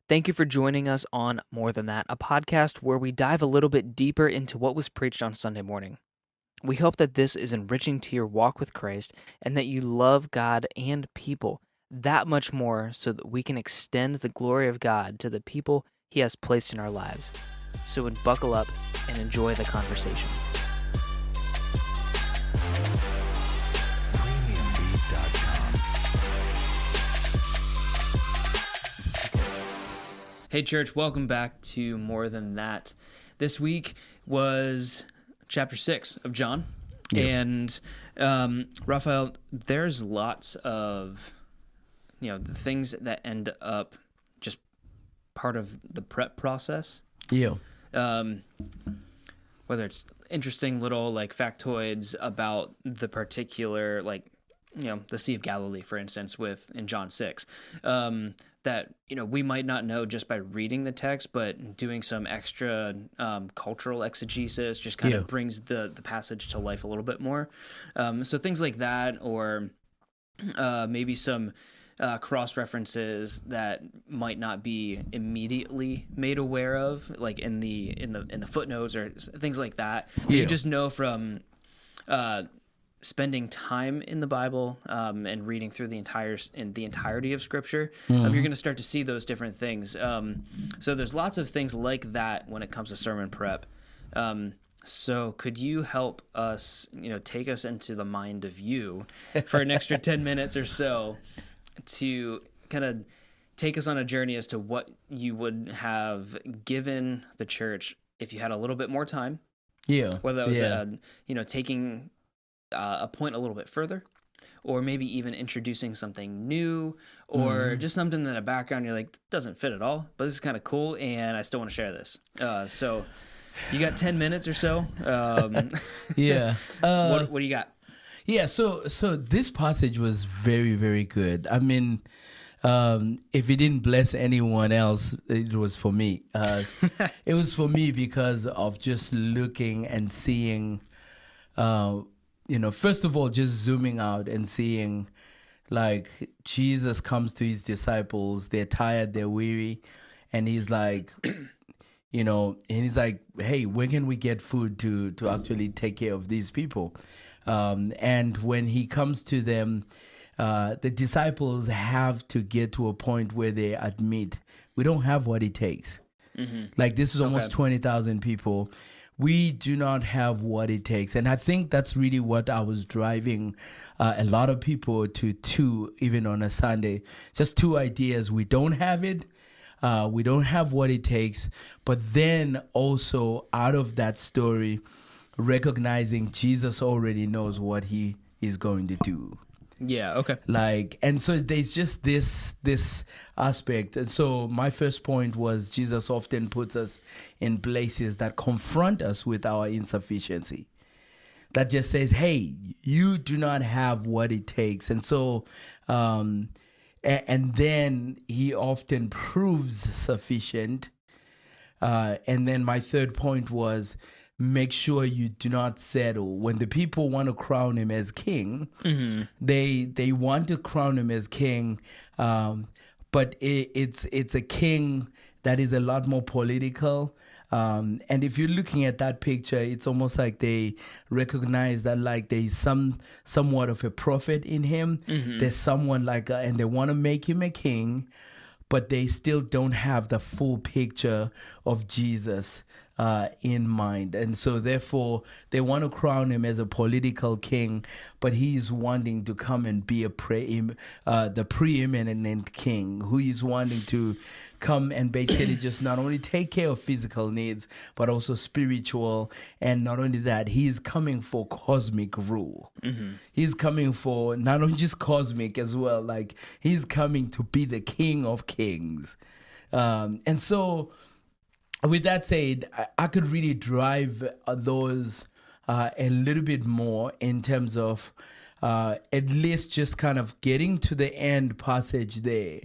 Thank you for joining us on More Than That, a podcast where we dive a little bit deeper into what was preached on Sunday morning. We hope that this is enriching to your walk with Christ and that you love God and people that much more so that we can extend the glory of God to the people He has placed in our lives. So buckle up and enjoy the conversation. Hey, church, welcome back to More Than That. This week was chapter 6 of John. Yeah. And Raphael, there's lots of, the things that end up just part of the prep process. Yeah. Whether it's interesting little factoids about the particular the Sea of Galilee, for instance, in John 6, that, we might not know just by reading the text, but doing some extra cultural exegesis just kind of brings the passage to life a little bit more. So things like that, or maybe some cross-references that might not be immediately made aware of, like in the footnotes or things like that. Yeah. You just know from spending time in the Bible and reading through the entirety of Scripture, you're going to start to see those different things. So there's lots of things like that when it comes to sermon prep. So could you help us, take us into the mind of you for an extra 10 minutes or so to kind of take us on a journey as to what you would have given the church if you had a little bit more time? Yeah. Whether that was, taking a point a little bit further, or maybe even introducing something new, or just something in the background you're like, doesn't fit at all, but this is kind of cool and I still want to share this. So you got 10 minutes or so. Yeah. What do you got? Yeah. So this passage was very, very good. I mean, if it didn't bless anyone else, it was for me. It was for me because of just looking and seeing, first of all, just zooming out and seeing, Jesus comes to his disciples. They're tired, they're weary, and he's like, and he's like, hey, where can we get food to actually take care of these people? And when he comes to them, the disciples have to get to a point where they admit, we don't have what it takes. Mm-hmm. This is almost 20,000 people. We do not have what it takes. And I think that's really what I was driving a lot of people to even on a Sunday. Just two ideas. We don't have it. We don't have what it takes. But then also out of that story, recognizing Jesus already knows what he is going to do. Yeah, okay. And so there's just this aspect. And so my first point was Jesus often puts us in places that confront us with our insufficiency. That just says, hey, you do not have what it takes. And so, and then he often proves sufficient. And then my third point was, make sure you do not settle. When the people want to crown him as king, they want to crown him as king, but it's a king that is a lot more political. And if you're looking at that picture, it's almost like they recognize that there's somewhat of a prophet in him. Mm-hmm. There's someone and they want to make him a king, but they still don't have the full picture of Jesus in mind. And so therefore they want to crown him as a political king, but he's wanting to come and be the preeminent king, who is wanting to come and basically just not only take care of physical needs, but also spiritual. And not only that, he's coming for cosmic rule. Mm-hmm. He's coming for not only just cosmic as well, he's coming to be the King of Kings. And so with that said, I could really drive those a little bit more in terms of at least just kind of getting to the end passage there.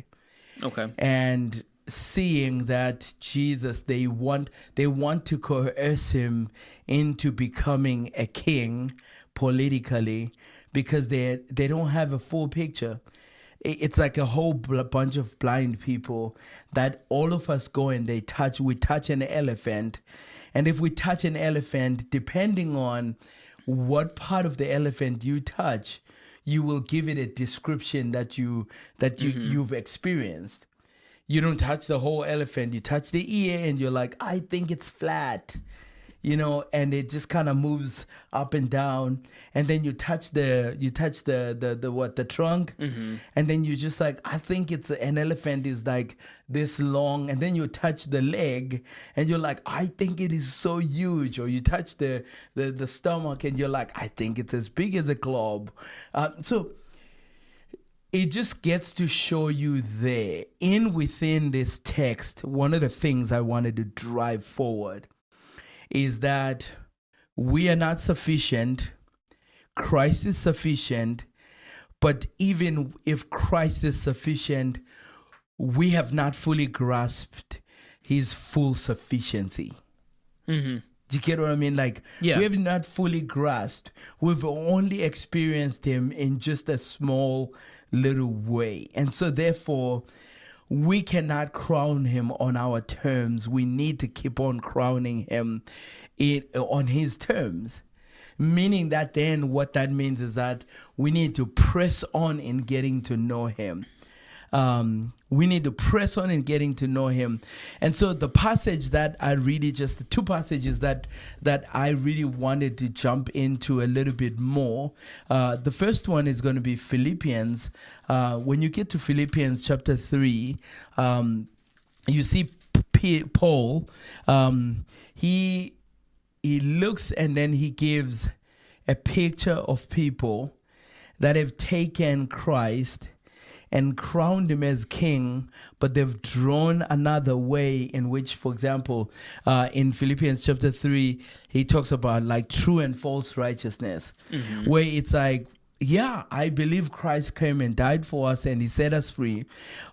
Okay. And seeing that Jesus, they want to coerce him into becoming a king politically because they don't have a full picture. it's like a whole bunch of blind people that all of us go and we touch an elephant. And if we touch an elephant, depending on what part of the elephant you touch, you will give it a description that you've experienced. You don't touch the whole elephant. You touch the ear and you're like, I think it's flat, and it just kind of moves up and down. And then you touch the trunk, and then you just like, I think an elephant is like this long. And then you touch the leg and you're like, I think it is so huge. Or you touch the stomach and you're like, I think it's as big as a globe. So it just gets to show you there, within this text, one of the things I wanted to drive forward is that we are not sufficient. Christ is sufficient. But even if Christ is sufficient, we have not fully grasped his full sufficiency. Mm-hmm. Do you get what I mean? Like, we have not fully grasped. We've only experienced him in just a small little way. And so therefore, we cannot crown him on our terms. We need to keep on crowning him on his terms. Meaning that then what that means is that we need to press on in getting to know him. We need to press on in getting to know him. And so the passage that the two passages that I really wanted to jump into a little bit more. The first one is going to be Philippians. When you get to Philippians chapter 3, you see Paul. He looks and then he gives a picture of people that have taken Christ and crowned him as king, but they've drawn another way in which, for example, in Philippians chapter 3, he talks about like true and false righteousness, where it's like, yeah, I believe Christ came and died for us and he set us free,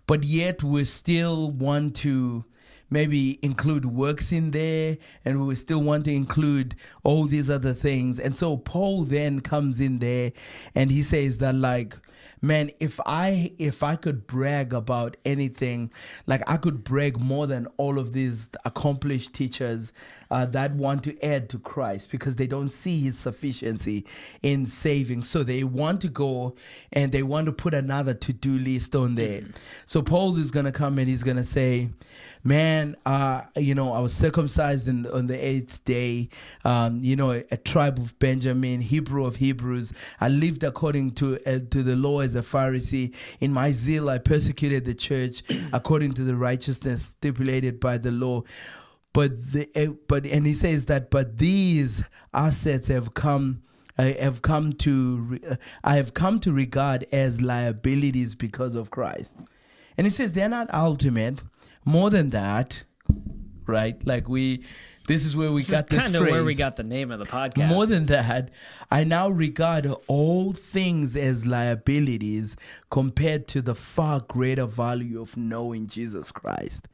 but yet we still want to maybe include works in there, and we still want to include all these other things. And so Paul then comes in there and he says that, like, man, if I could brag about anything, like I could brag more than all of these accomplished teachers that want to add to Christ, because they don't see his sufficiency in saving. So they want to go and they want to put another to-do list on there. So Paul is going to come and he's going to say, man, I was circumcised on the 8th day, a tribe of Benjamin, Hebrew of Hebrews. I lived according to the law as a Pharisee. In my zeal, I persecuted the church according to the righteousness stipulated by the law. And he says that, but these assets I have come to regard as liabilities because of Christ. And he says they're not ultimate. More than that, right? Like this is where we got this phrase. Kind of where we got the name of the podcast. More than that, I now regard all things as liabilities compared to the far greater value of knowing Jesus Christ.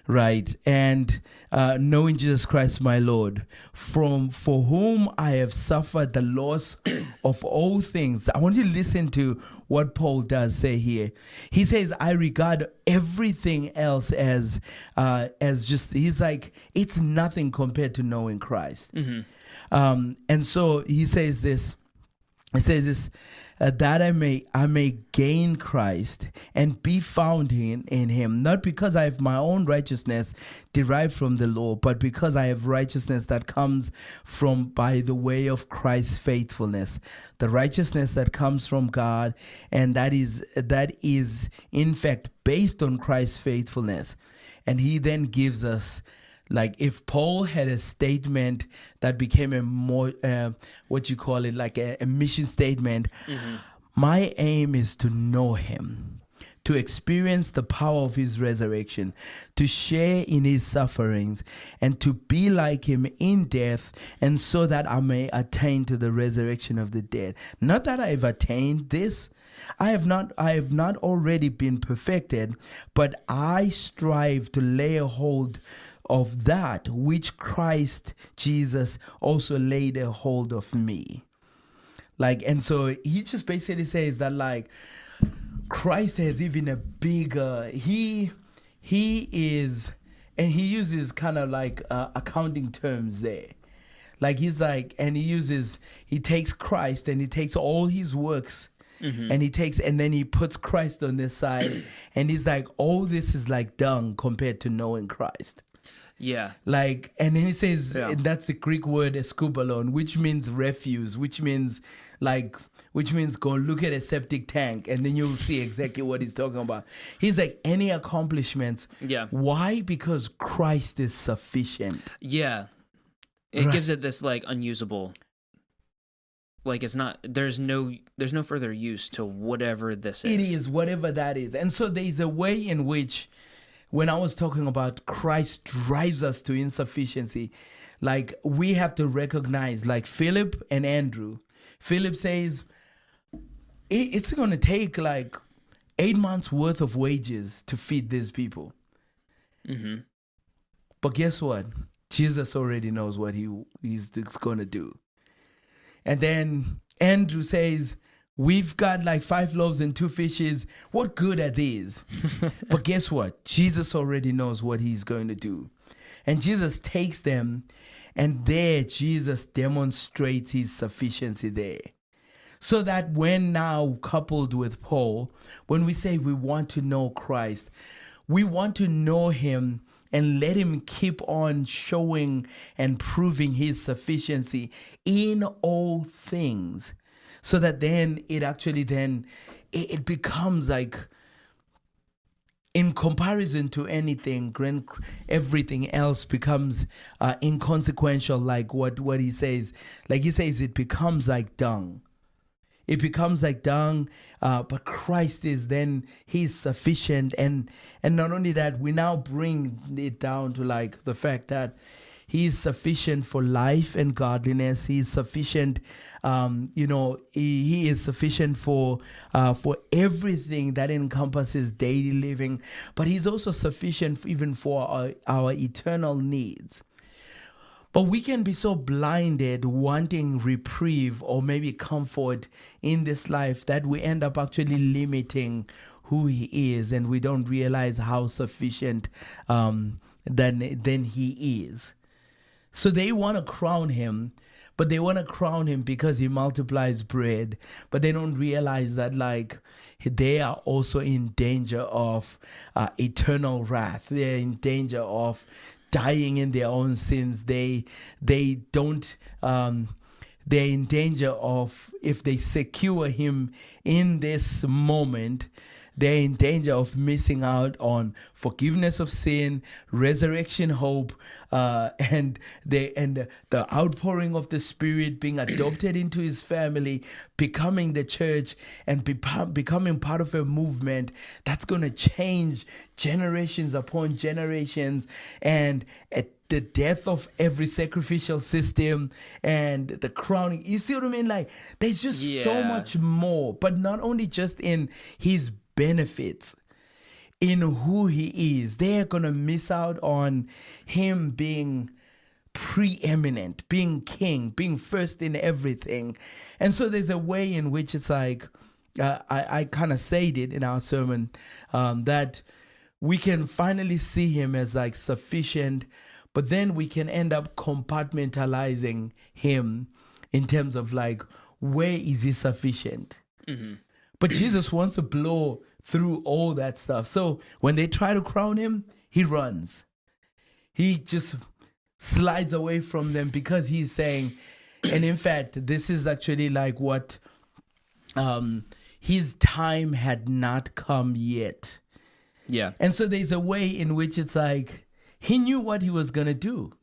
Right, and knowing Jesus Christ, my Lord, for whom I have suffered the loss of all things. I want you to listen to what Paul does say here. He says, I regard everything else as just, he's like, it's nothing compared to knowing Christ. And so he says this. It says this, that I may gain Christ and be found in him, not because I have my own righteousness derived from the law, but because I have righteousness that comes from by the way of Christ's faithfulness, the righteousness that comes from God, and that is in fact based on Christ's faithfulness. And he then gives us, like, if Paul had a statement that became a more, like a mission statement, my aim is to know him, to experience the power of his resurrection, to share in his sufferings, and to be like him in death, and so that I may attain to the resurrection of the dead. Not that I have attained this. I have not already been perfected, but I strive to lay a hold of that which Christ Jesus also laid a hold of me. Like, and so he just basically says that, like, Christ has even a bigger, he is, and he uses kind of like accounting terms there. Like he's like, and he takes Christ and he takes all his works and and then he puts Christ on this side and he's like, all this is like dung compared to knowing Christ. Yeah. Like, and then he says, and that's the Greek word eskubalon, which means refuse, which means go look at a septic tank and then you'll see exactly what he's talking about. He's like, any accomplishments. Yeah. Why? Because Christ is sufficient. Yeah. It gives it this like unusable, like it's not, there's no further use to whatever this is. It is whatever that is. And so there's a way in which, when I was talking about Christ drives us to insufficiency, like we have to recognize, like Philip and Andrew. Philip says, it's going to take like 8 months worth of wages to feed these people. Mm-hmm. But guess what? Jesus already knows what he's going to do. And then Andrew says, we've got like 5 loaves and 2 fishes. What good are these? But guess what? Jesus already knows what he's going to do. And Jesus takes them, and there Jesus demonstrates his sufficiency there. So that when now coupled with Paul, when we say we want to know Christ, we want to know him and let him keep on showing and proving his sufficiency in all things. So that then it becomes like, in comparison to anything, everything else becomes inconsequential, like what he says. Like he says, it becomes like dung. It becomes like dung, but Christ is then, he's sufficient. And not only that, we now bring it down to like the fact that he is sufficient for life and godliness. He is sufficient, he is sufficient for everything that encompasses daily living. But he's also sufficient even for our eternal needs. But we can be so blinded wanting reprieve or maybe comfort in this life that we end up actually limiting who he is, and we don't realize how sufficient then he is. So they want to crown him, but they want to crown him because he multiplies bread, but they don't realize that like they are also in danger of eternal wrath. They're in danger of dying in their own sins. They're in danger of, if they secure him in this moment, they're in danger of missing out on forgiveness of sin, resurrection hope, and the outpouring of the Spirit, being adopted into his family, becoming the church, and becoming part of a movement that's going to change generations upon generations, and the death of every sacrificial system and the crowning. You see what I mean? Like, there's just so much more, but not only just in his benefits, in who he is. They're going to miss out on him being preeminent, being king, being first in everything. And so there's a way in which it's like, I kind of said it in our sermon, that we can finally see him as like sufficient, but then we can end up compartmentalizing him in terms of like, where is he sufficient? Mm-hmm. But Jesus wants to blow through all that stuff. So when they try to crown him, he runs. He just slides away from them because he's saying, and in fact, this is actually like what his time had not come yet. Yeah. And so there's a way in which it's like, he knew what he was going to do.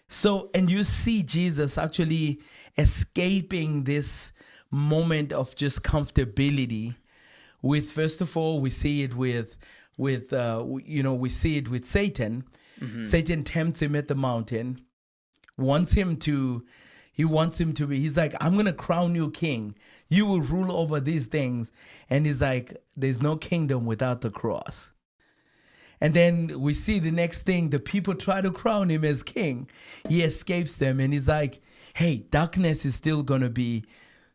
So, and you see Jesus actually escaping this moment of just comfortability with, first of all, we see it with Satan. Mm-hmm. Satan tempts him at the mountain, he's like, I'm going to crown you king. You will rule over these things. And he's like, there's no kingdom without the cross. And then we see the next thing, the people try to crown him as king. He escapes them and he's like, hey, darkness is still going to be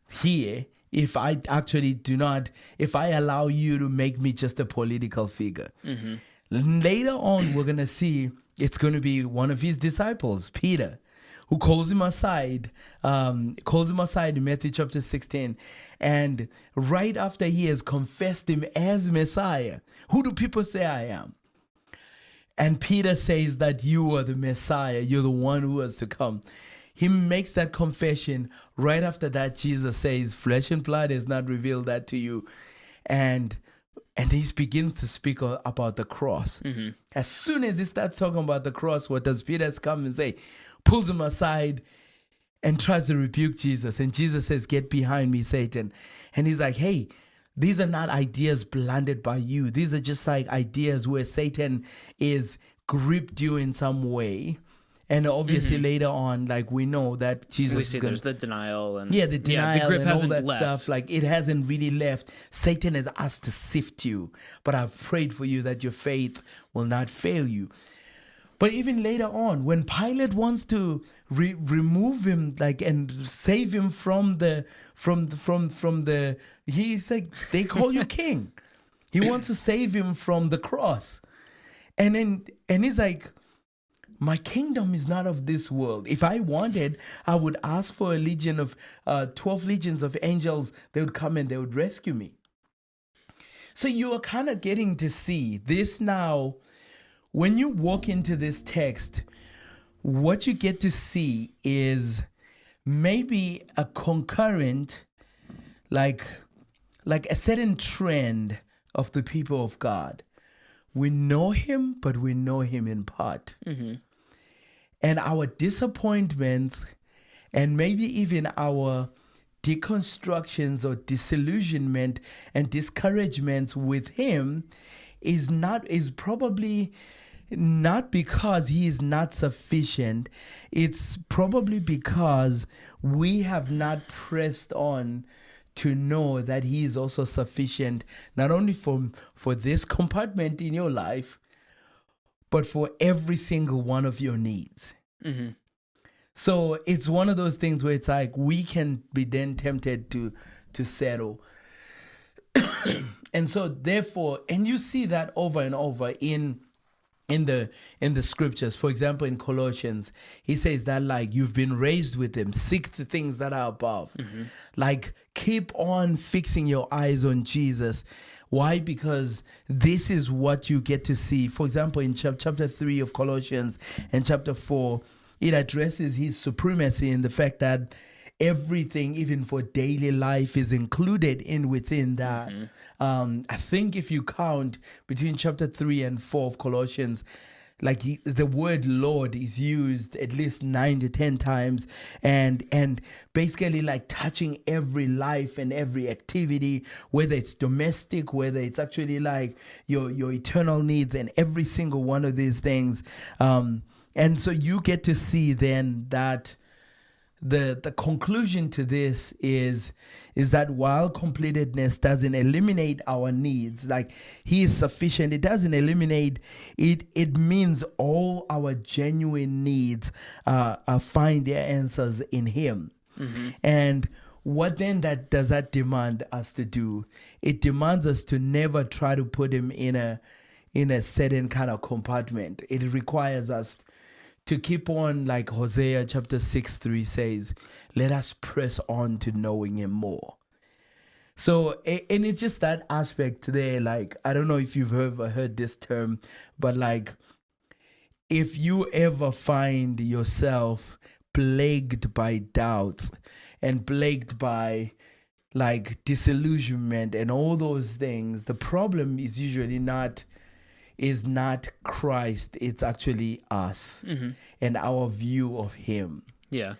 here if I actually do not, if I allow you to make me just a political figure. Later on, we're going to see it's going to be one of his disciples, Peter, who calls him aside in Matthew chapter 16. And right after he has confessed him as Messiah, who do people say I am? And Peter says that you are the Messiah. You're the one who is to come. He makes that confession. Right after that, Jesus says, flesh and blood has not revealed that to you. And he begins to speak about the cross. As soon as he starts talking about the cross, what does Peter come and say? Pulls him aside and tries to rebuke Jesus. And Jesus says, get behind me, Satan. And he's like, hey, these are not ideas planted by you. These are just like ideas where Satan is gripped you in some way. And obviously later on, like we know that Jesus we see there's the denial and the denial the grip and all hasn't that left. stuff. Like it hasn't really left. Satan has asked to sift you, but I've prayed for you that your faith will not fail you. But even later on, when Pilate wants to remove him, like and save him from the he's like, they call you king. He wants to save him from the cross, and he's like, my kingdom is not of this world. If I wanted, I would ask for a legion of 12 legions of angels. They would come and they would rescue me. So you are kind of getting to see this now. When you walk into this text, what you get to see is maybe a concurrent, like a certain trend of the people of God. We know him, but we know him in part. And our disappointments and maybe even our deconstructions or disillusionment and discouragements with him is probably not because he is not sufficient. It's probably because we have not pressed on to know that he is also sufficient, not only for this compartment in your life, but for every single one of your needs. So it's one of those things where it's like we can be then tempted to settle. And so therefore, and you see that over and over in the scriptures. For example, in Colossians, he says that like you've been raised with him, seek the things that are above. Like keep on fixing your eyes on Jesus. Why? Because this is what you get to see. For example, in chapter 3 of Colossians and chapter 4, it addresses his supremacy in the fact that everything, even for daily life, is included within that. I think if you count between chapter 3 and 4 of Colossians, like the word Lord is used at least 9 to 10 times, and basically like touching every life and every activity, whether it's domestic, whether it's actually like your eternal needs, and every single one of these things. And so you get to see then that the conclusion to this is that while completedness doesn't eliminate our needs, like he is sufficient, it doesn't eliminate it. It means all our genuine needs find their answers in him. And what then does that demand us to do? It demands us to never try to put him in a certain kind of compartment. It requires us to keep on, like Hosea chapter 6:3 says, let us press on to knowing him more. So, and it's just that aspect there. Like, I don't know if you've ever heard this term, but like, if you ever find yourself plagued by doubts and plagued by like disillusionment and all those things, the problem is usually not Christ, it's actually us and our view of him. Yeah.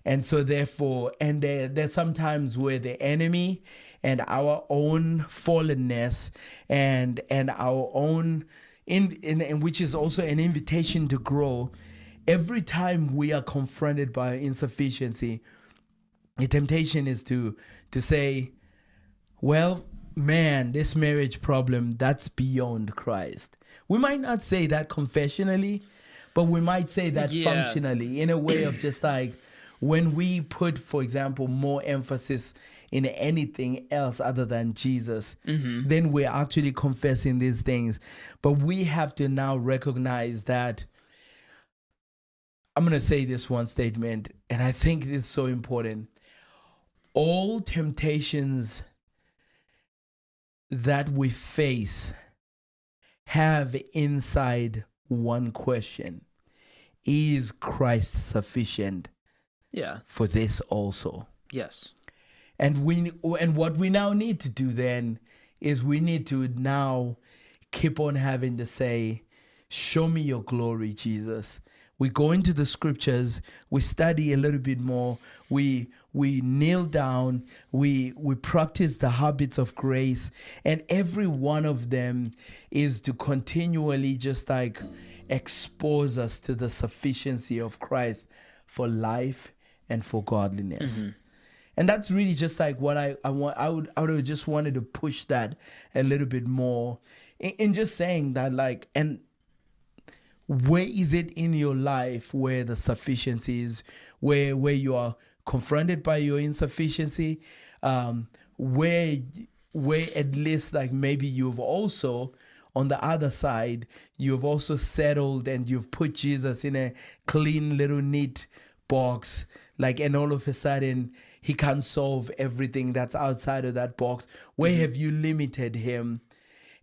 And so therefore, and there's sometimes where the enemy and our own fallenness and our own, in which is also an invitation to grow, every time we are confronted by insufficiency, the temptation is to say, well, man, this marriage problem, that's beyond Christ. We might not say that confessionally, but we might say that functionally, in a way of just like, when we put, for example, more emphasis in anything else other than Jesus, then we're actually confessing these things. But we have to now recognize that, I'm going to say this one statement, and I think it's so important. All temptations that we face have inside one question: is Christ sufficient for this also? Yes. And what we now need to do then is we need to now keep on having to say, show me your glory, Jesus. We go into the scriptures, we study a little bit more, we kneel down, we practice the habits of grace, and every one of them is to continually just like expose us to the sufficiency of Christ for life and for godliness. And that's really just like what I want. I would have just wanted to push that a little bit more in just saying that, like, and where is it in your life where the sufficiency is, where you are confronted by your insufficiency, where at least like maybe you've also, on the other side, you've also settled and you've put Jesus in a clean little neat box, like, and all of a sudden he can't solve everything that's outside of that box. Where have you limited him?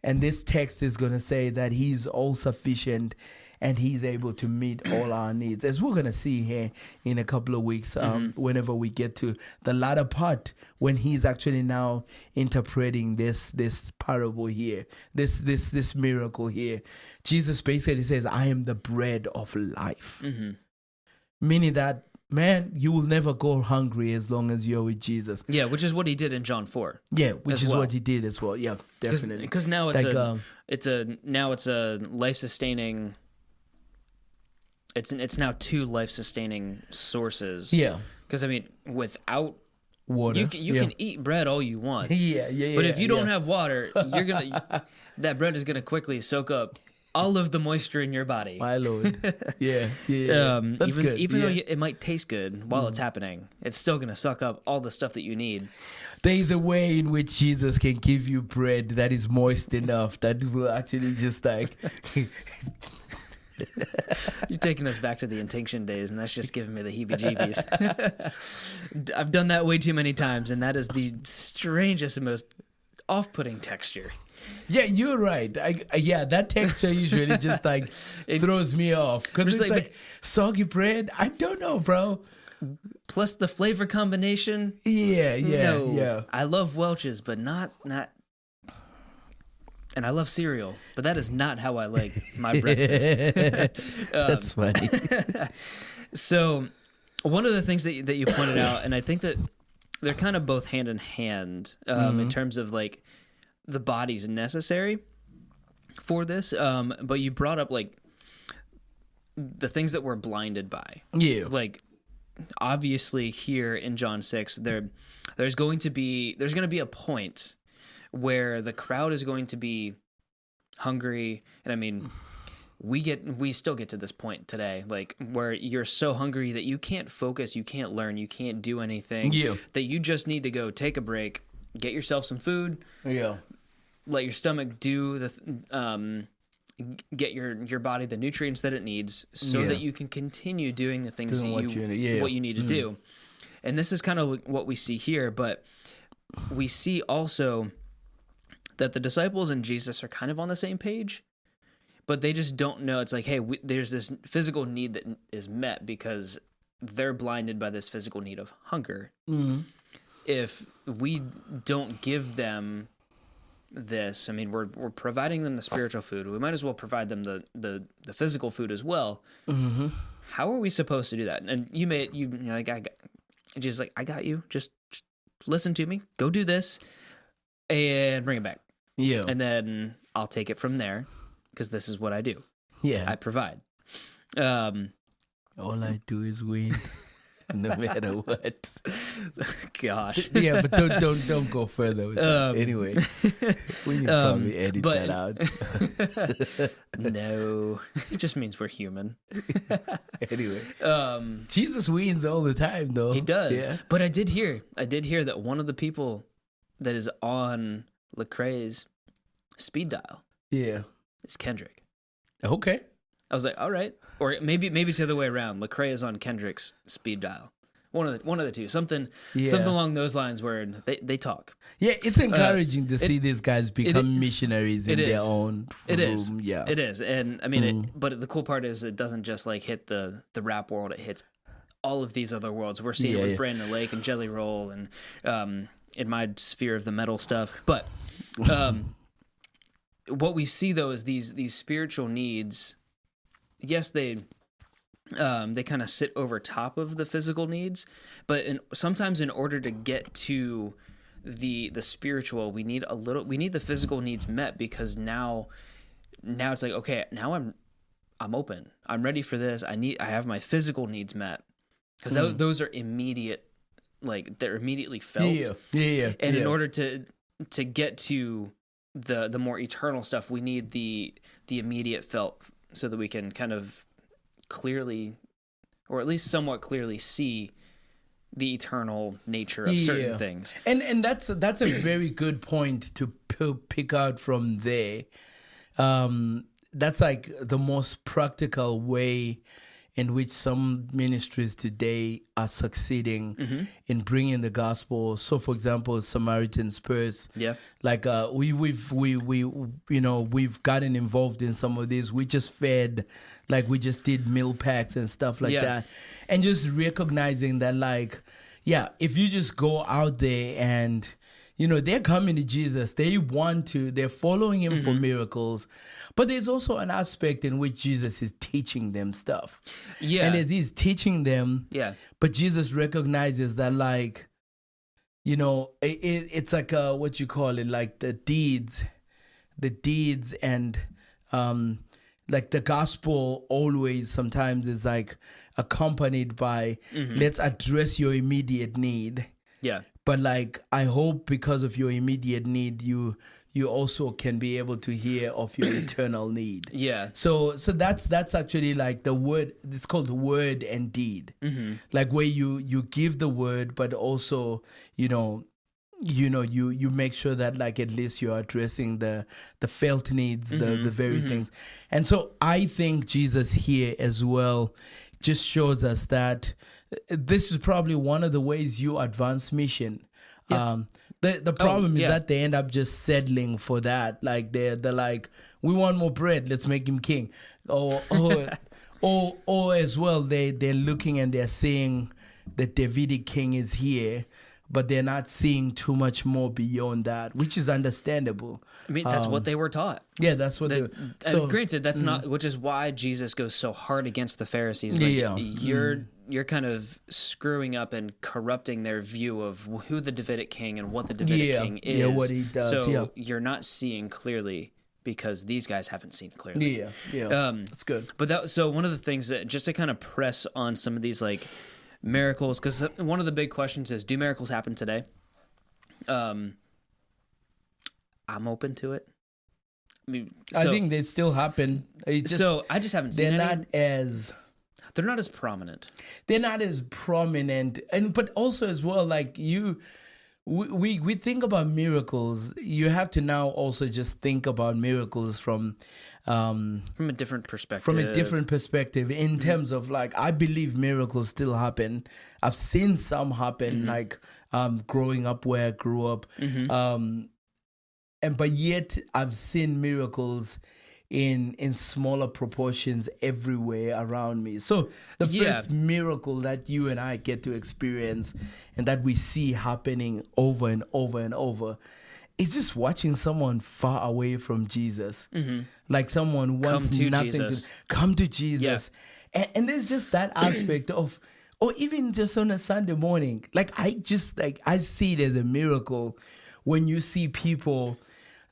And this text is going to say that he's all sufficient and he's able to meet all our needs, as we're going to see here in a couple of weeks, whenever we get to the latter part, when he's actually now interpreting this parable here, this miracle here. Jesus basically says, I am the bread of life. Meaning that, man, you will never go hungry as long as you're with Jesus. Yeah, which is what he did in John 4. Yeah, which is what he did as well. Yeah, definitely. Because now it's a life-sustaining. It's now 2 life-sustaining sources. Yeah. Because I mean, without water, you can eat bread all you want. But if you don't have water, that bread is gonna quickly soak up all of the moisture in your body. My Lord. Yeah. That's good. Even though it might taste good while it's happening, it's still going to suck up all the stuff that you need. There is a way in which Jesus can give you bread that is moist enough that will actually just like... You're taking us back to the intinction days, and that's just giving me the heebie-jeebies. I've done that way too many times, and that is the strangest and most off-putting texture. Yeah, you're right. That texture usually just like throws me off because it's like soggy bread. I don't know, bro. Plus the flavor combination. Yeah. I love Welch's, but not. And I love cereal, but that is not how I like my breakfast. That's funny. So, one of the things that you pointed out, and I think that they're kind of both hand in hand in terms of like the body's necessary for this, but you brought up like the things that we're blinded by. Yeah, like obviously here in John 6, there's going to be a point where the crowd is going to be hungry, and I mean, we still get to this point today, like where you're so hungry that you can't focus, you can't learn, you can't do anything. Yeah, that you just need to go take a break, get yourself some food. Yeah, let your stomach do the get your body the nutrients that it needs, so that you can continue doing the things what you need to do. And this is kind of what we see here, but we see also that the disciples and Jesus are kind of on the same page, but they just don't know. It's like, hey, there's this physical need that is met because they're blinded by this physical need of hunger. If we don't give them this, I mean, we're providing them the spiritual food. We might as well provide them the physical food as well. How are we supposed to do that? And I got you. Just listen to me. Go do this and bring it back. Yeah, and then I'll take it from there because this is what I do. Yeah, I provide. All I do is win. no matter what. Gosh. Yeah, but don't go further with that. Anyway, we can probably edit that out. No, it just means we're human. Anyway, Jesus wins all the time, though. He does. Yeah. But I did hear that one of the people that is on Lecrae's speed dial Yeah. is Kendrick. Okay. I was like, all right, or maybe it's the other way around. Lecrae is on Kendrick's speed dial. One of the two. Something along those lines where they talk. Yeah, it's encouraging to see these guys become missionaries in their own room. Yeah, it is. And I mean, but the cool part is it doesn't just like hit the rap world. It hits all of these other worlds. We're seeing it with Brandon Lake and Jelly Roll and in my sphere of the metal stuff. But what we see though is these spiritual needs. Yes, they kind of sit over top of the physical needs, but sometimes in order to get to the spiritual, we need the physical needs met, because now it's like, okay, now I'm open, I'm ready for this. I have my physical needs met, because those are immediate, like they're immediately felt. Yeah. And in order to get to the more eternal stuff, we need the immediate felt, so that we can kind of clearly, or at least somewhat clearly, see the eternal nature of certain things. And that's a very good point to pick out from there. That's like the most practical way in which some ministries today are succeeding in bringing the gospel. So, for example, Samaritan's Purse. Yeah. Like we've gotten involved in some of these. We just fed, like we just did meal packs and stuff like that, and just recognizing that, like, if you just go out there and they're coming to Jesus, they're following him for miracles. But there's also an aspect in which Jesus is teaching them stuff. Yeah. And as he's teaching them, but Jesus recognizes that, like, it's like what you call it, like the deeds and like the gospel always sometimes is like accompanied by let's address your immediate need. Yeah. But like, I hope because of your immediate need, you also can be able to hear of your eternal need. Yeah. So that's actually like the word. It's called word and deed. Like where you give the word, but also you make sure that, like, at least you're addressing the felt needs, the very things. And so I think Jesus here as well just shows us that this is probably one of the ways you advance mission. Yeah. The problem is that they end up just settling for that. Like they're like, we want more bread, let's make him king. Or as well, they're looking and they're seeing the Davidic king is here, but they're not seeing too much more beyond that, which is understandable. I mean, that's what they were taught. Yeah, that's what they. So, granted, that's not, which is why Jesus goes so hard against the Pharisees. Like, you're kind of screwing up and corrupting their view of who the Davidic king and what the Davidic king is. Yeah, what he does. So you're not seeing clearly because these guys haven't seen clearly. Yeah. That's good. But so one of the things that, just to kind of press on some of these like miracles, because one of the big questions is, do miracles happen today? I'm open to it. I think they still happen. I just haven't seen any. They're not as prominent. They're not as prominent, but also as well, like we think about miracles. You have to now also just think about miracles from a different perspective. From a different perspective, in terms of, like, I believe miracles still happen. I've seen some happen, like growing up where I grew up, but yet I've seen miracles in smaller proportions everywhere around me. So the first miracle that you and I get to experience and that we see happening over and over and over is just watching someone far away from Jesus. Like someone wants nothing to come to Jesus. Yeah. And there's just that aspect of, or even just on a Sunday morning, like I see it as a miracle when you see people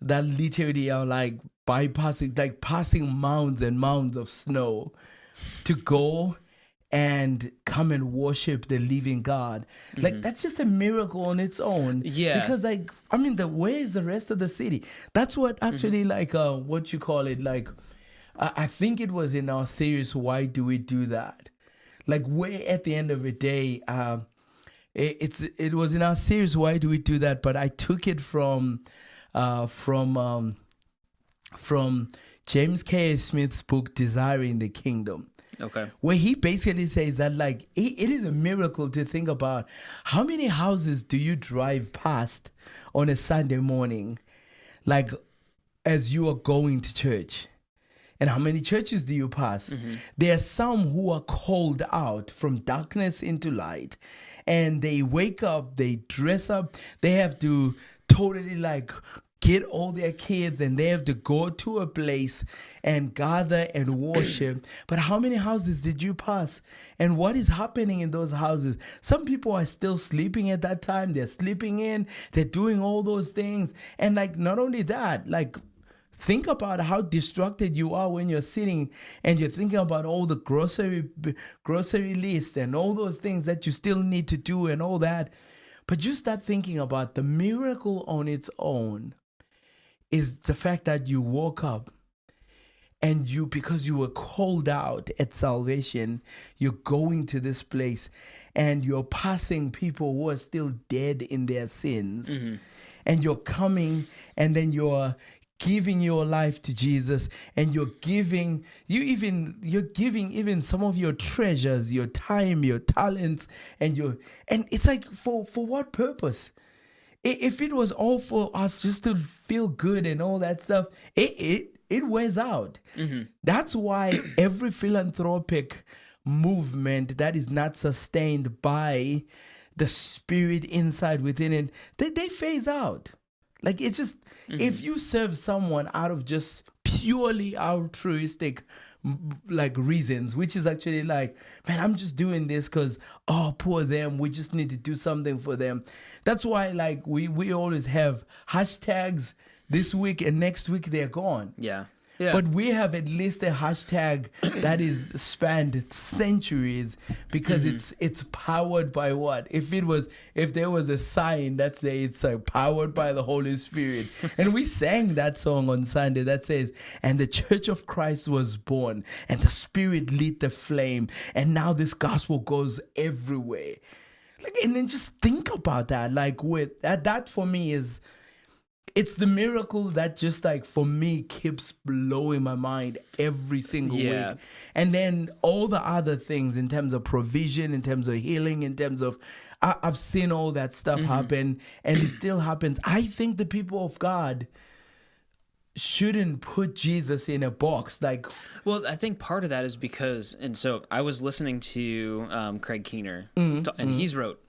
that literally are like passing mounds and mounds of snow to go and come and worship the living God. Like, that's just a miracle on its own. Yeah. Because, like, I mean, where is the rest of the city? That's what actually, like, what you call it, like, I think it was in our series, Why Do We Do That? Like, where at the end of the day, it was in our series, Why Do We Do That? But I took it from James K. Smith's book, Desiring the Kingdom. Okay. Where he basically says that, like, it is a miracle to think about how many houses do you drive past on a Sunday morning, like, as you are going to church? And how many churches do you pass? There are some who are called out from darkness into light, and they wake up, they dress up, they have to totally, like, get all their kids, and they have to go to a place and gather and worship. But how many houses did you pass? And what is happening in those houses? Some people are still sleeping at that time. They're sleeping in. They're doing all those things. And, like, not only that, like, think about how distracted you are when you're sitting and you're thinking about all the grocery list and all those things that you still need to do and all that. But you start thinking about the miracle on its own is the fact that you woke up and because you were called out at salvation, you're going to this place and you're passing people who are still dead in their sins. And you're coming and then you're giving your life to Jesus, and you're giving even some of your treasures, your time, your talents, and it's like, for what purpose? If it was all for us just to feel good and all that stuff, it wears out. That's why every philanthropic movement that is not sustained by the spirit inside within it, they phase out. Like, it's just, if you serve someone out of just purely altruistic, like, reasons, which is actually like, man, I'm just doing this because, oh, poor them, we just need to do something for them. That's why, like, we always have hashtags this week, and next week they're gone. Yeah. But we have at least a hashtag that is spanned centuries, because it's powered by what? If there was a sign that says it's like powered by the Holy Spirit, and we sang that song on Sunday that says, and the Church of Christ was born, and the Spirit lit the flame, and now this gospel goes everywhere. Like, and then just think about that. Like, with that for me is, it's the miracle that just, like, for me, keeps blowing my mind every single week. And then all the other things in terms of provision, in terms of healing, in terms of, I've seen all that stuff happen, and it still happens. I think the people of God shouldn't put Jesus in a box. Like, well, I think part of that is because, and so I was listening to Craig Keener, and he's wrote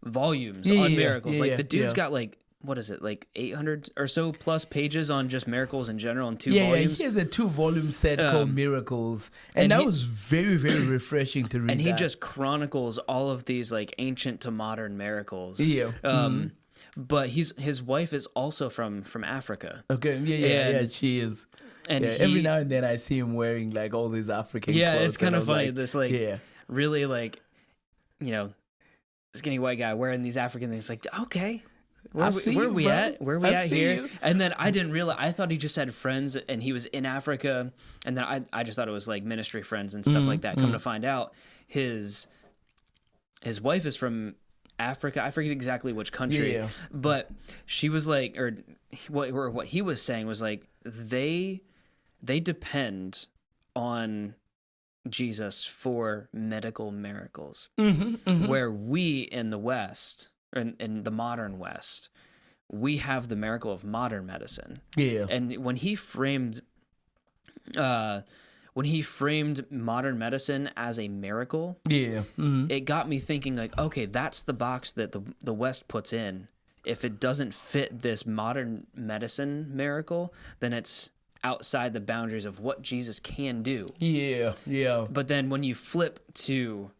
volumes on miracles. Like, the dude's got, like, what is it, like 800 or so plus pages on just miracles in general in 2 volumes? Yeah, he has a 2-volume set called Miracles. And that was very, very refreshing to read. And he just chronicles all of these, like, ancient to modern miracles. But his wife is also from Africa. Okay, yeah, she is. And every now and then I see him wearing, like, all these African clothes. Yeah, it's kind of funny. Like, this, like, really, like, you know, skinny white guy wearing these African things. Like, okay. Where are we at here? You. And then I didn't realize, I thought he just had friends and he was in Africa. And then I just thought it was, like, ministry friends and stuff like that. Come to find out, his wife is from Africa. I forget exactly which country. But she was like, or what he was saying was, like, they depend on Jesus for medical miracles. Where we in the West, in the modern West, we have the miracle of modern medicine. And when he framed modern medicine as a miracle, it got me thinking, like, okay, that's the box that the West puts in. If it doesn't fit this modern medicine miracle, then it's outside the boundaries of what Jesus can do. But then when you flip to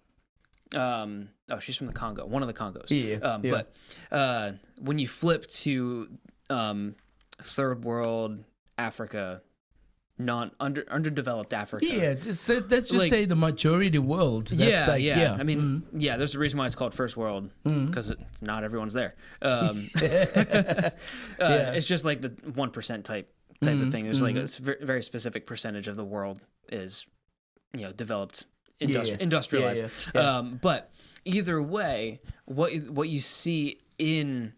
she's from the Congo, one of the Congos. But when you flip to third world Africa, underdeveloped Africa. Yeah, let's just say the majority world. That's I mean, there's a reason why it's called first world, because not everyone's there. It's just like the 1% type of thing. There's like a very specific percentage of the world is, developed, industrialized. But either way, what you see in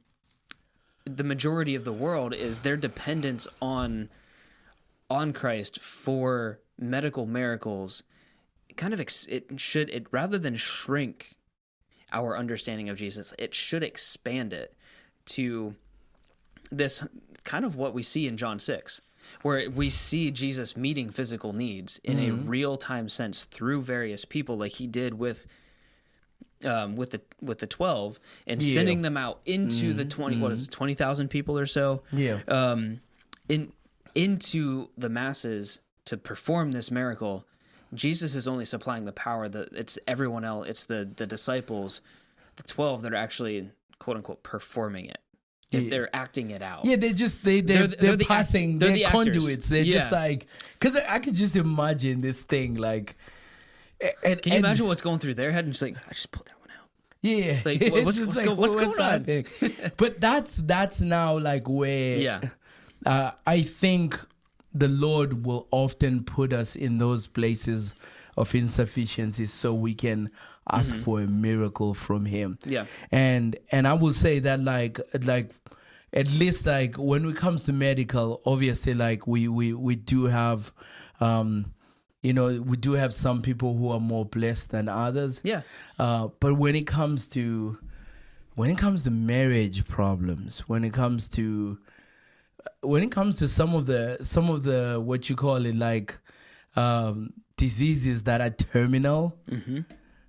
the majority of the world is their dependence on Christ for medical miracles. It rather than shrink our understanding of Jesus, it should expand it to this kind of what we see in John 6, where we see Jesus meeting physical needs in a real-time sense through various people, like he did with the 12, and sending them out into the 20,000 people or so, into the masses to perform this miracle. Jesus is only supplying the power. It's everyone else. It's the disciples, the 12, that are actually quote unquote performing it. If they're acting it out. Yeah, they're passing. They're conduits. They're just like, because I could just imagine this thing like. Can you imagine what's going through their head? And just like, I just pulled that one out. Yeah, like what's going on? But that's now like where I think the Lord will often put us in those places of insufficiency so we can ask for a miracle from Him. Yeah, and I will say that like at least like when it comes to medical, obviously like we do have. We do have some people who are more blessed than others. Yeah. But when it comes to marriage problems, when it comes to some of the what you call it, like diseases that are terminal,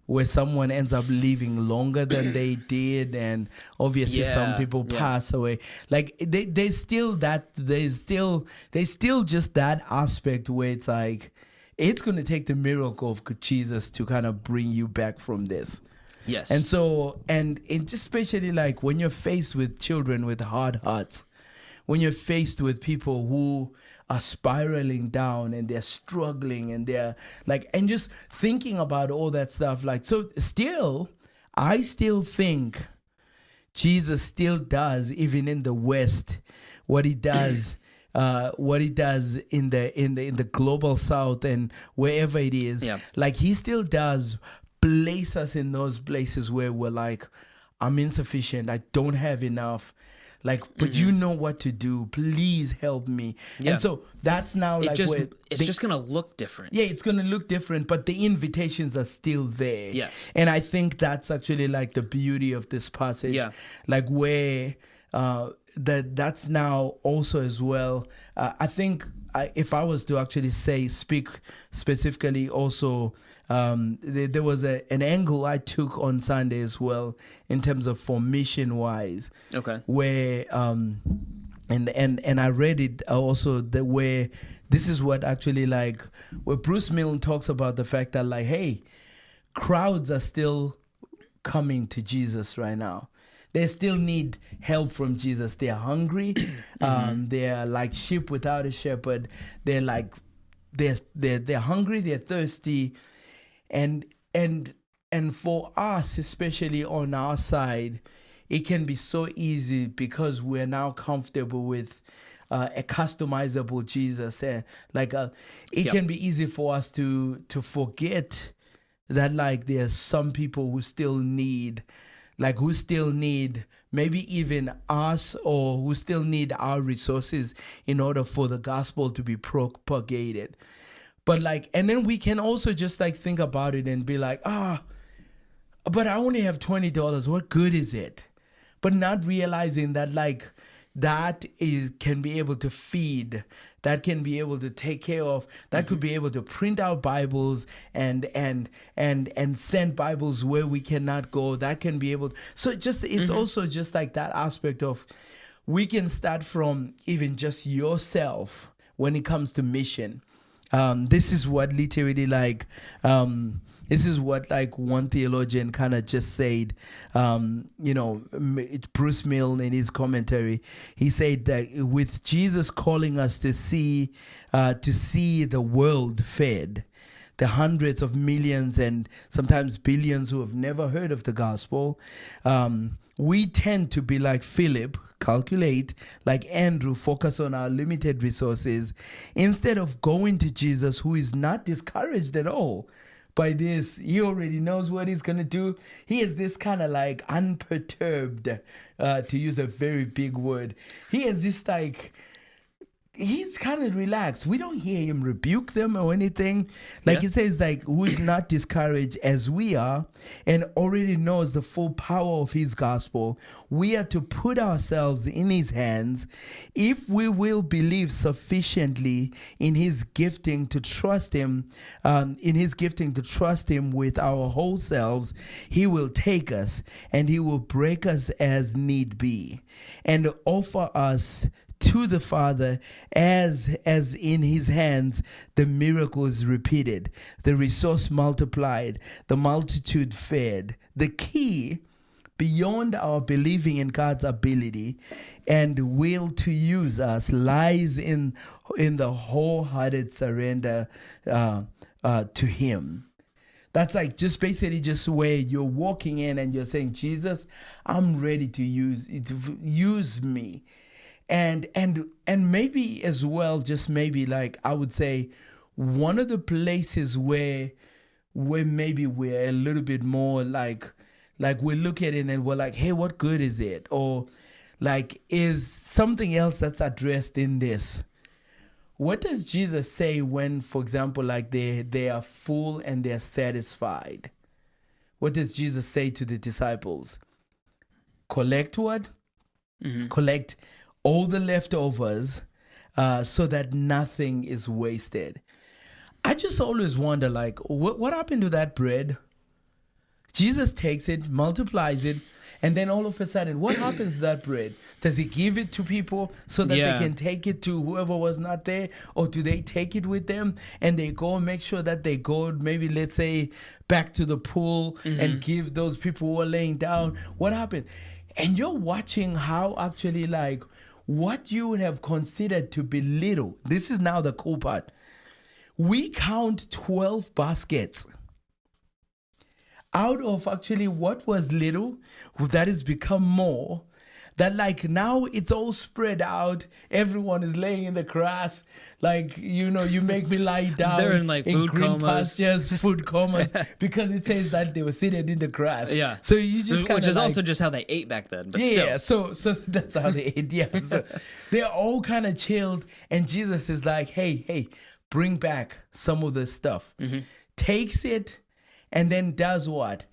where someone ends up living longer than they did, and obviously some people pass away. Like there's still just that aspect where it's like, it's going to take the miracle of Jesus to kind of bring you back from this. Yes. And so, and especially like when you're faced with children with hard hearts, when you're faced with people who are spiraling down and they're struggling and they're like, and just thinking about all that stuff. Like, so I still think Jesus still does, even in the West, what he does in the global South and wherever it is. Like he still does place us in those places where we're like, I'm insufficient, I don't have enough, like, but you know what to do, please help me. And so that's now it's just gonna look different. It's gonna look different, but the invitations are still there. Yes. And I think that's actually like the beauty of this passage, like where that's now also as well. I think if I was to actually speak specifically also, there was an angle I took on Sunday as well in terms of formation wise. Okay. Where and I read it also where this is what actually like where Bruce Milne talks about the fact that like, hey, crowds are still coming to Jesus right now. They still need help from Jesus. They are hungry. They are like sheep without a shepherd. They're like they're hungry. They're thirsty, and for us, especially on our side, it can be so easy because we're now comfortable with a customizable Jesus. It can be easy for us to forget that like there's some people who still need. Like who still need maybe even us, or who still need our resources in order for the gospel to be propagated. But like, and then we can also just like think about it and be like, but I only have $20. What good is it? But not realizing that like can be able to feed, that can be able to take care of, that could be able to print out Bibles and send Bibles where we cannot go, that can be able to, so it's also just like that aspect of we can start from even just yourself when it comes to mission. This is what literally like This is what like one theologian kind of just said. Bruce Milne in his commentary, he said that with Jesus calling us to see the world fed, the hundreds of millions and sometimes billions who have never heard of the gospel, we tend to be like Philip, calculate, like Andrew, focus on our limited resources, instead of going to Jesus, who is not discouraged at all by this. He already knows what he's going to do. He is this kind of like unperturbed, to use a very big word. He is this like, he's kind of relaxed. We don't hear him rebuke them or anything. Like it says, like, who is not discouraged as we are and already knows the full power of his gospel. We are to put ourselves in his hands. If we will believe sufficiently in his gifting to trust him, with our whole selves, he will take us and he will break us as need be and offer us to the Father as in his hands the miracle is repeated, the resource multiplied, the multitude fed. The key beyond our believing in God's ability and will to use us lies in the wholehearted surrender to him. That's like just basically just where you're walking in and you're saying, Jesus, I'm ready to use me. And maybe as well, just maybe like I would say, one of the places where maybe we're a little bit more like we look at it and we're like, hey, what good is it? Or like, is something else that's addressed in this? What does Jesus say when, for example, like they are full and they're satisfied? What does Jesus say to the disciples? Collect what? Mm-hmm. Collect all the leftovers, so that nothing is wasted. I just always wonder, like, what happened to that bread? Jesus takes it, multiplies it, and then all of a sudden, what happens to that bread? Does he give it to people so that they can take it to whoever was not there? Or do they take it with them and they go and make sure that they go, maybe let's say, back to the pool and give those people who are laying down? What happened? And you're watching how actually like, what you would have considered to be little. This is now the cool part. We count 12 baskets. Out of actually what was little, that has become more. That like now it's all spread out. Everyone is laying in the grass. Like, you make me lie down. They're in like food green comas. Pastures, food comas, because it says that they were seated in the grass. Yeah. So you just kind of which is also just how they ate back then. But still. So that's how they ate. Yeah. So they're all kind of chilled, and Jesus is like, hey, bring back some of this stuff. Mm-hmm. Takes it, and then does what?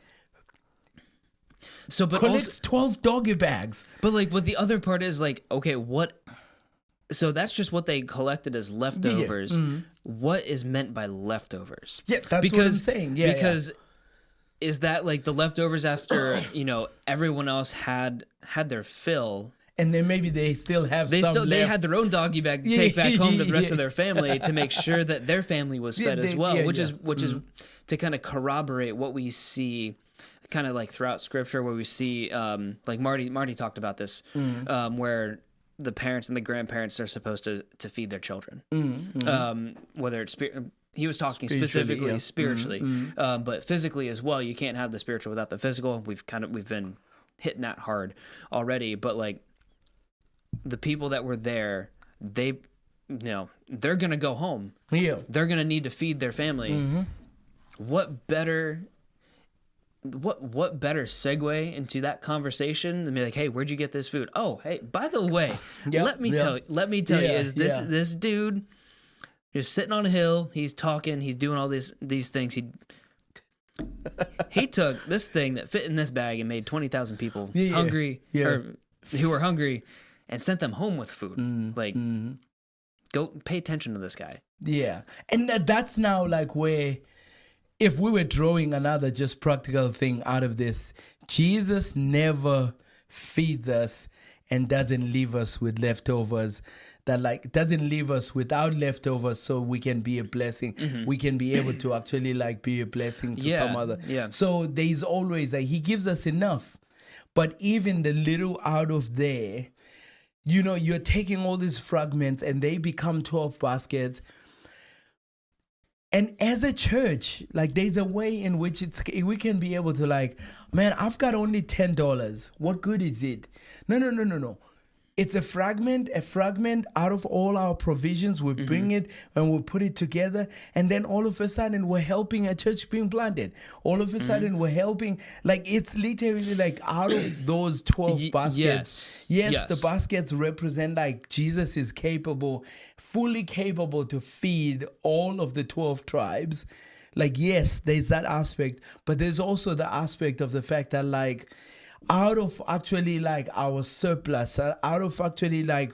So, but collects also 12 doggy bags. But like, what the other part is like, okay, what? So that's just what they collected as leftovers. Yeah. Mm-hmm. What is meant by leftovers? Yeah, that's what I'm saying. Yeah, because is that like the leftovers after everyone else had their fill? And then maybe they still have some left. They had their own doggy bag to take back home to the rest of their family to make sure that their family was fed as well, which is to kind of corroborate what we see kind of like throughout scripture, where we see like Marty talked about this, where the parents and the grandparents are supposed to feed their children, whether it's he was talking specifically spiritually, but physically as well. You can't have the spiritual without the physical. We've been hitting that hard already, but like the people that were there, they're gonna go home. Yeah, they're gonna need to feed their family. Mm-hmm. What better segue into that conversation than be like, hey, where'd you get this food? Oh, hey, by the way, let me tell you, is this dude just sitting on a hill, he's talking, he's doing all these things. He took this thing that fit in this bag and made 20,000 people hungry or who were hungry and sent them home with food. Go pay attention to this guy. Yeah. And that's now like where, if we were drawing another just practical thing out of this, Jesus never feeds us and doesn't leave us with leftovers that like doesn't leave us without leftovers, so we can be a blessing. We can be able to actually like be a blessing to some other. So there's always like he gives us enough, but even the little out of there, you know, you're taking all these fragments and they become 12 baskets. And as a church, like there's a way in which we can be able to like, man, I've got only $10. What good is it? No. It's a fragment out of all our provisions. We bring it and we put it together. And then all of a sudden we're helping a church being planted. All of a sudden we're helping, like it's literally like out of those 12 baskets. Yes, the baskets represent like Jesus is capable, fully capable to feed all of the 12 tribes. Like, yes, there's that aspect, but there's also the aspect of the fact that like, out of actually like our surplus, out of actually like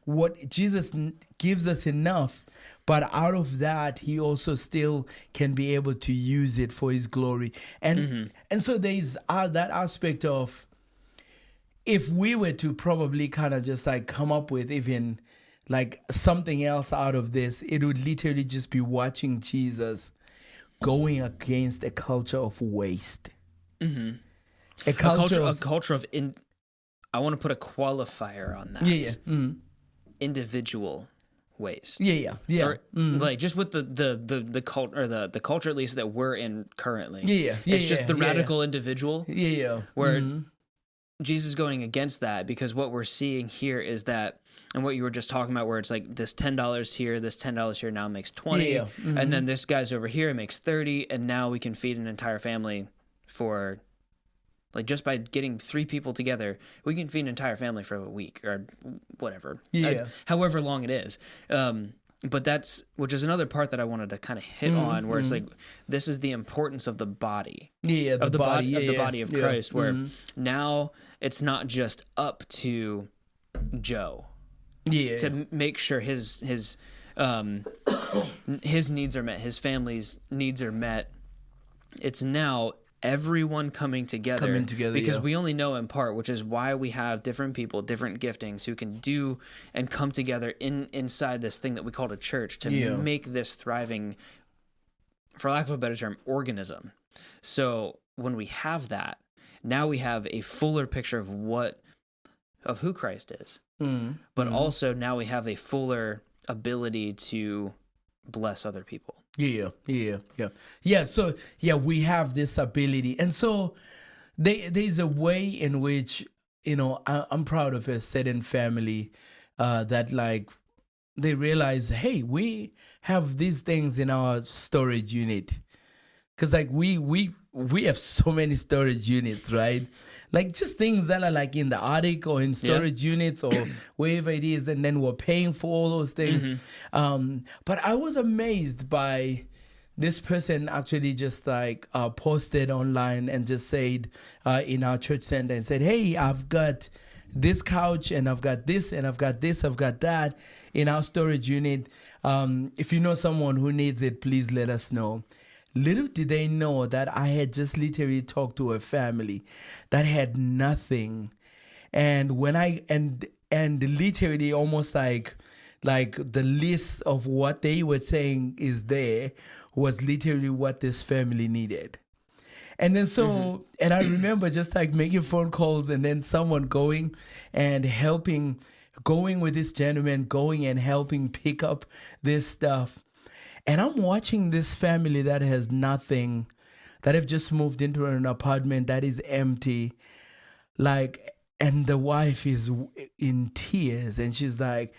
what Jesus gives us enough, but out of that he also still can be able to use it for his glory. And and so there's that aspect of, if we were to probably kind of just like come up with even like something else out of this, it would literally just be watching Jesus going against a culture of waste. A culture of I want to put a qualifier on that. Individual waste. Like just with the cult, or the culture at least that we're in currently. It's just the radical individual. Where Jesus is going against that, because what we're seeing here is that, and what you were just talking about, where it's like this $10 here, this $10 here now makes 20, and then this guy's over here makes 30, and now we can feed an entire family for. Like, just by getting 3 people together, we can feed an entire family for a week or whatever. However long it is. But that's, which is another part that I wanted to kind of hit on, where it's like, this is the importance of the body. Of the body of Christ, where now it's not just up to Joe to make sure his needs are met, his family's needs are met. It's now everyone coming together because we only know in part, which is why we have different people, different giftings who can do and come together inside this thing that we call a church to make this thriving, for lack of a better term, organism. So when we have that, now we have a fuller picture of who Christ is, but also now we have a fuller ability to bless other people. So we have this ability, and so there's a way in which, you know, I'm proud of a certain family that like they realize, hey, we have these things in our storage unit, because like we have so many storage units, right? Like just things that are like in the attic or in storage units or wherever it is, and then we're paying for all those things. But I was amazed by this person actually just like posted online and just said in our church center and said, hey, I've got this couch and I've got this and I've got this, I've got that in our storage unit. If you know someone who needs it, please let us know. Little did they know that I had just literally talked to a family that had nothing. And when and literally almost like the list of what they were saying is there was literally what this family needed. And then so, and I remember just like making phone calls and then someone going and helping, going with this gentleman, going and helping pick up this stuff. And I'm watching this family that has nothing, that have just moved into an apartment that is empty. Like, and the wife is in tears and she's like,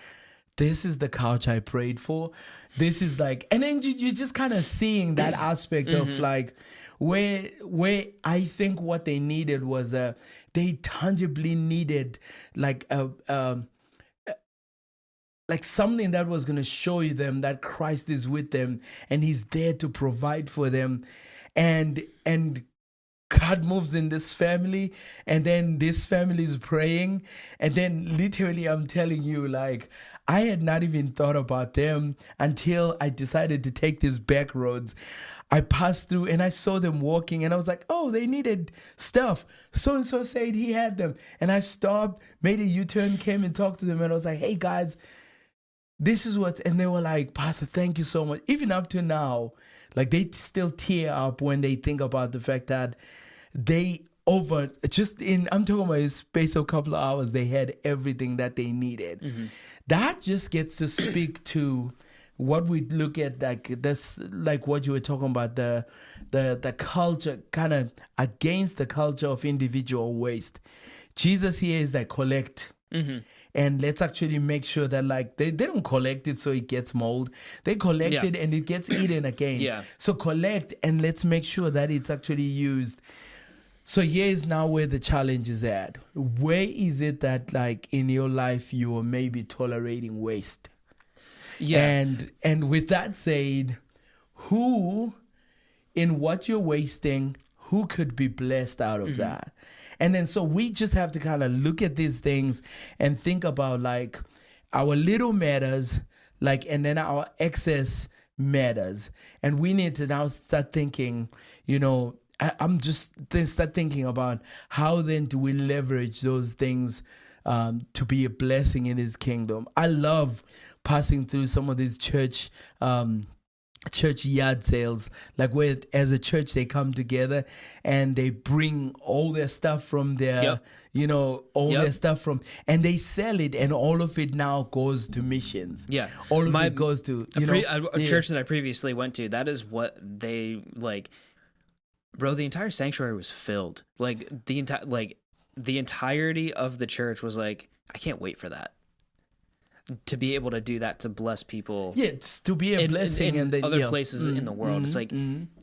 this is the couch I prayed for. This is like, and then you're just kind of seeing that aspect of like, where I think what they needed was they tangibly needed like like something that was going to show them that Christ is with them and he's there to provide for them. And God moves in this family, and then this family is praying, and then literally I'm telling you, like, I had not even thought about them until I decided to take these back roads. I passed through and I saw them walking, and I was like, oh, they needed stuff. So-and-so said he had them. And I stopped, made a U-turn, came and talked to them, and I was like, hey guys, this is what, and they were like, Pastor, thank you so much. Even up to now, like, they still tear up when they think about the fact that they I'm talking about a space of a couple of hours, they had everything that they needed. Mm-hmm. That just gets to speak to what we look at, like this, like what you were talking about, the culture, kind of against the culture of individual waste. Jesus here is like, collect. Mm-hmm. And let's actually make sure that, like, they don't collect it so it gets mold. They collect it and it gets eaten again. Yeah. So collect, and let's make sure that it's actually used. So here is now where the challenge is at. Where is it that, like, in your life you are maybe tolerating waste? Yeah. And with that said, who, in what you're wasting, who could be blessed out of that? And then so we just have to kind of look at these things and think about, like, our little matters, like, and then our excess matters. And we need to now start thinking, you know, start thinking about how then do we leverage those things to be a blessing in His kingdom. I love passing through some of these church yard sales, like where as a church they come together and they bring all their stuff from their, their stuff from, and they sell it, and all of it now goes to missions. Yeah, all of it goes to a church that I previously went to. That is what they like. Bro, the entire sanctuary was filled. Like the entirety of the church was like, I can't wait for that. To be able to do that, to bless people. Yeah, it's to be a blessing in other places in the world. It's like,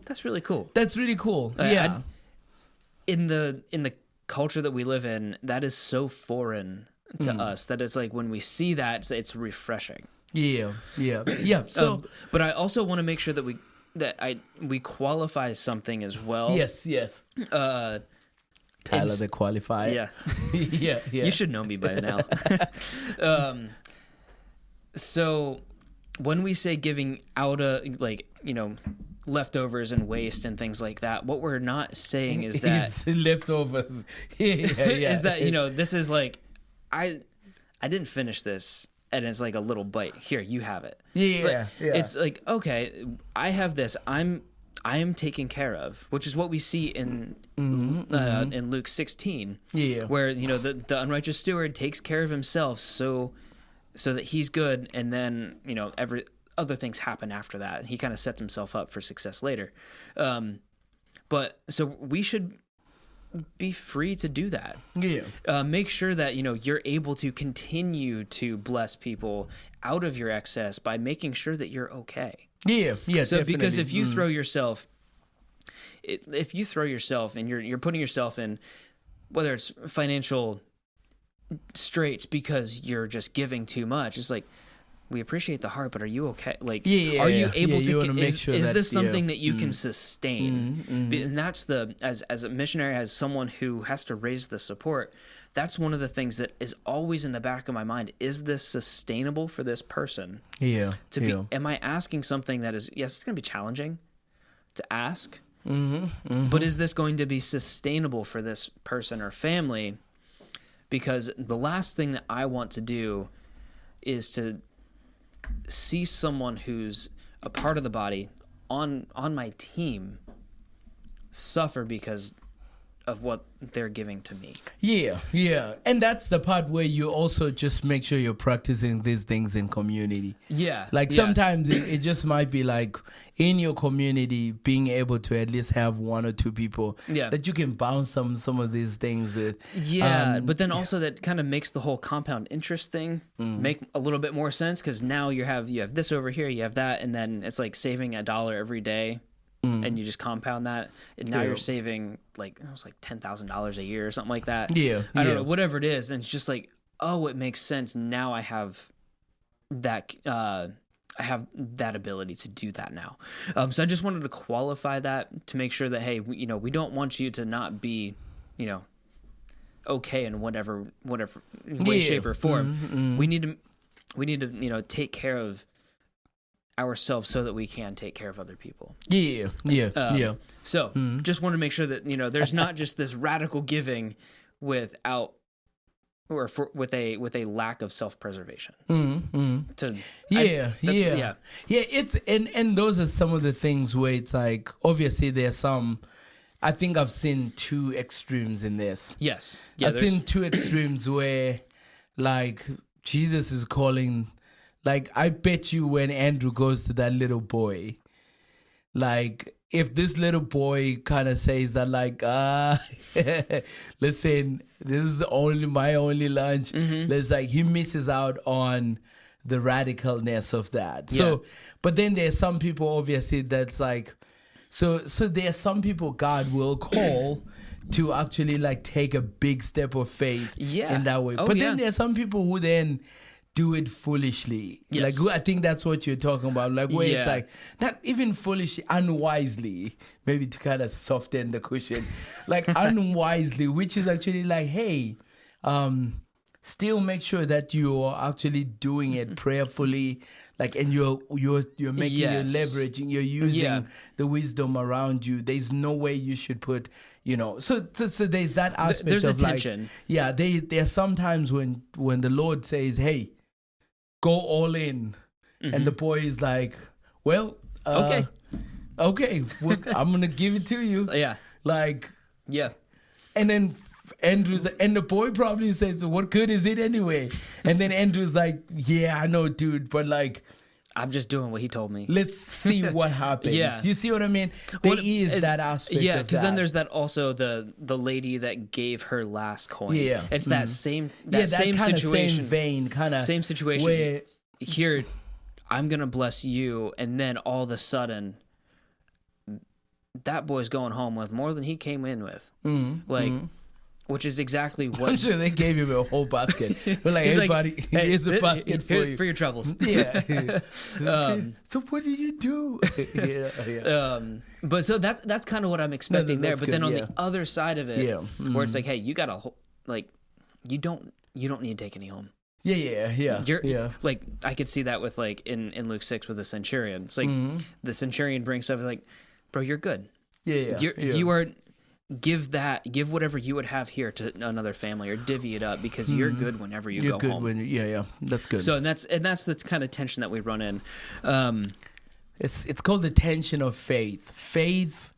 that's really cool. That's really cool. In the culture that we live in, that is so foreign to us that it's like when we see that, it's refreshing. Yeah. So, but I also want to make sure that we qualify something as well. Yes. Tyler the qualifier. Yeah. You should know me by now. So when we say giving out leftovers and waste and things like that, what we're not saying is that leftovers. Is that, this is like, I didn't finish this, and it's like a little bite. Here, you have it. It's like, okay, I have this. I am taken care of, which is what we see in Luke 16. Where the unrighteous steward takes care of himself, so that he's good, and then every other things happen after that. He kind of sets himself up for success later. But so we should be free to do that. Make sure that you're able to continue to bless people out of your excess by making sure that you're okay. So definitely. Because if you throw yourself and you're putting yourself in, whether it's financial straits because you're just giving too much, it's like, we appreciate the heart, but are you okay? Like, are you able to make sure is this something that you can sustain? And that's as a missionary, as someone who has to raise the support, that's one of the things that is always in the back of my mind. Is this sustainable for this person? Am I asking something that is, yes, it's going to be challenging to ask, but is this going to be sustainable for this person or family? Because the last thing that I want to do is to see someone who's a part of the body on my team suffer because of what they're giving to me. And that's the part where you also just make sure you're practicing these things in community. Sometimes it just might be like in your community being able to at least have one or two people that you can bounce some of these things with. But then also that kind of makes the whole compound interest thing make a little bit more sense, because now you have this over here, you have that, and then it's like saving $1 every day. And you just compound that, and now you're saving like $10,000 a year or something like that. I don't know, whatever it is, and it's just like, oh, it makes sense. Now I have that I have that ability to do that now. So I just wanted to qualify that to make sure that, hey, we don't want you to not be, okay in whatever way, shape, or form. We need to, take care of ourselves so that we can take care of other people. So just want to make sure that, there's not just this radical giving without with a lack of self-preservation. It's and those are some of the things where it's like, obviously there's some, I think I've seen two extremes in this. Yes. I've seen two extremes where like Jesus is calling, like I bet you when Andrew goes to that little boy, like if this little boy kind of says that like, listen, this is my only lunch. It's like he misses out on the radicalness of that. So, but then there's some people obviously that's like, so there's some people God will call to actually like take a big step of faith in that way. But then there's some people who then do it foolishly. Yes. Like I think that's what you're talking about. Like where it's like not even foolishly, unwisely, maybe to kind of soften the cushion. Like unwisely, which is actually like, hey, still make sure that you're actually doing it prayerfully, like, and you're making, you're leveraging, you're using the wisdom around you. There's no way you should put, so there's that aspect. There's of a tension. Like, there's sometimes when the Lord says, hey, go all in, and the boy is like, well, okay, well, I'm gonna give it to you. And then Andrew's, and the boy probably says, what good is it anyway? And then Andrew's like, yeah, I know, dude, but like, I'm just doing what he told me. Let's see what happens. You see what I mean? There is that aspect. Yeah, because then there's that also the lady that gave her last coin. Yeah, it's that same same situation, same situation. Where here, I'm gonna bless you, and then all of a sudden, that boy's going home with more than he came in with. Which is exactly what... I'm sure they gave him a whole basket. They're like, hey, buddy, here's a basket for you. For your troubles. So what did you do? But so that's kind of what I'm expecting there. But then on the other side of it, where it's like, hey, you got to, like, you don't need to take any home. Like, I could see that with, like, in Luke 6 with the centurion. It's like, the centurion brings stuff like, bro, you're good. You are... Give whatever you would have here to another family, or divvy it up, because you're good whenever you go home. That's good. So that's the kind of tension that we run in. It's called the tension of faith. Faith.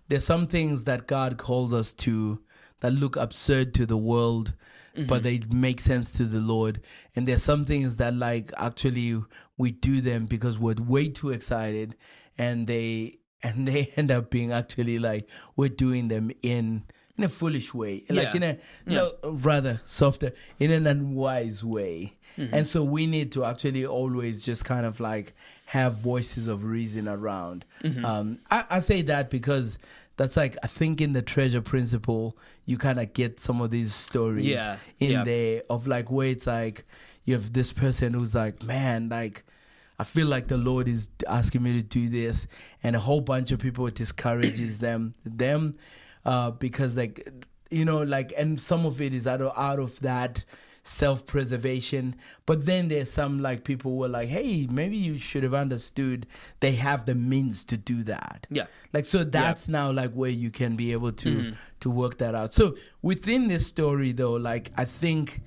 There's some things that God calls us to that look absurd to the world, but they make sense to the Lord. And there's some things that like actually we do them because we're way too excited, and they end up being actually like we're doing them in a foolish way, like in a rather softer, in an unwise way. And so we need to actually always just kind of like have voices of reason around. I say that because that's like, I think in the treasure principle, you kind of get some of these stories in there of like where it's like you have this person who's like, man, like, I feel like the Lord is asking me to do this, and a whole bunch of people discourages them, because like, like, and some of it is out of that self-preservation. But then there's some like people who are like, hey, maybe you should have understood they have the means to do that. Like, so that's now like where you can be able to work that out. So within this story though, like, I think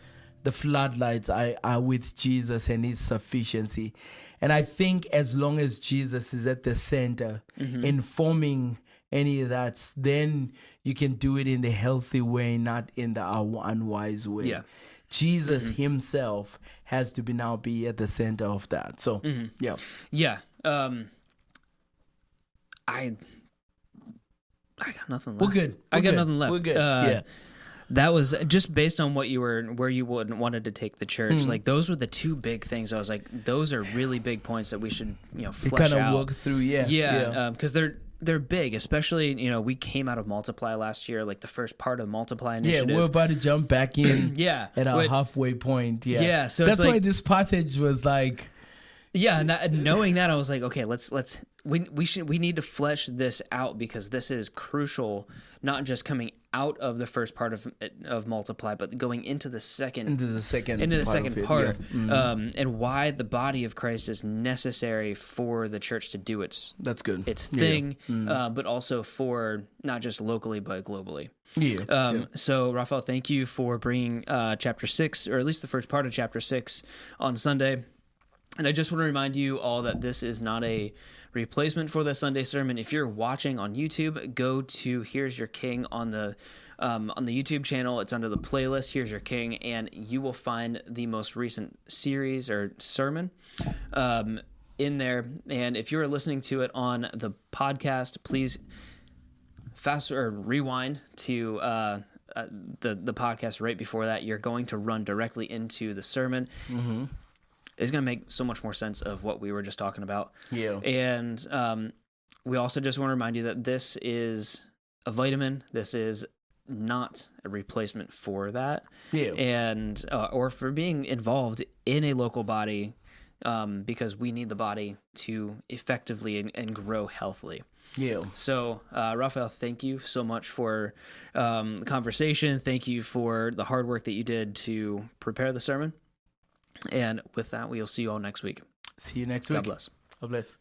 the floodlights are with Jesus and his sufficiency. And I think as long as Jesus is at the center, informing any of that, then you can do it in the healthy way, not in the unwise way. Jesus himself has to be at the center of that. So, I got nothing left. We're good. I got nothing left. We're good. That was just based on where you wanted to take the church. Like, those were the two big things. I was like, those are really big points that we should, flesh out. Kind of work through, because they're big, especially, we came out of Multiply last year, like the first part of the Multiply initiative. We're about to jump back in at our halfway point. So that's why this passage was like, Yeah, and knowing that, I was like, okay, we need to flesh this out, because this is crucial, not just coming out of the first part of multiply, but going into the second part, and why the body of Christ is necessary for the church to do its thing, but also for not just locally but globally. So Raphael, thank you for bringing chapter 6, or at least the first part of chapter 6, on Sunday. And I just want to remind you all that this is not a replacement for the Sunday sermon. If you're watching on YouTube, go to Here's Your King on the YouTube channel. It's under the playlist Here's Your King, and you will find the most recent series or sermon in there. And if you're listening to it on the podcast, please fast or rewind to the podcast right before that. You're going to run directly into the sermon. It's going to make so much more sense of what we were just talking about. Yeah. And we also just want to remind you that this is a vitamin. This is not a replacement for that. Yeah. And or for being involved in a local body, because we need the body to effectively and grow healthily. Yeah. So, Raphael, thank you so much for the conversation. Thank you for the hard work that you did to prepare the sermon. And with that, we'll see you all next week. See you next week. God bless. God bless.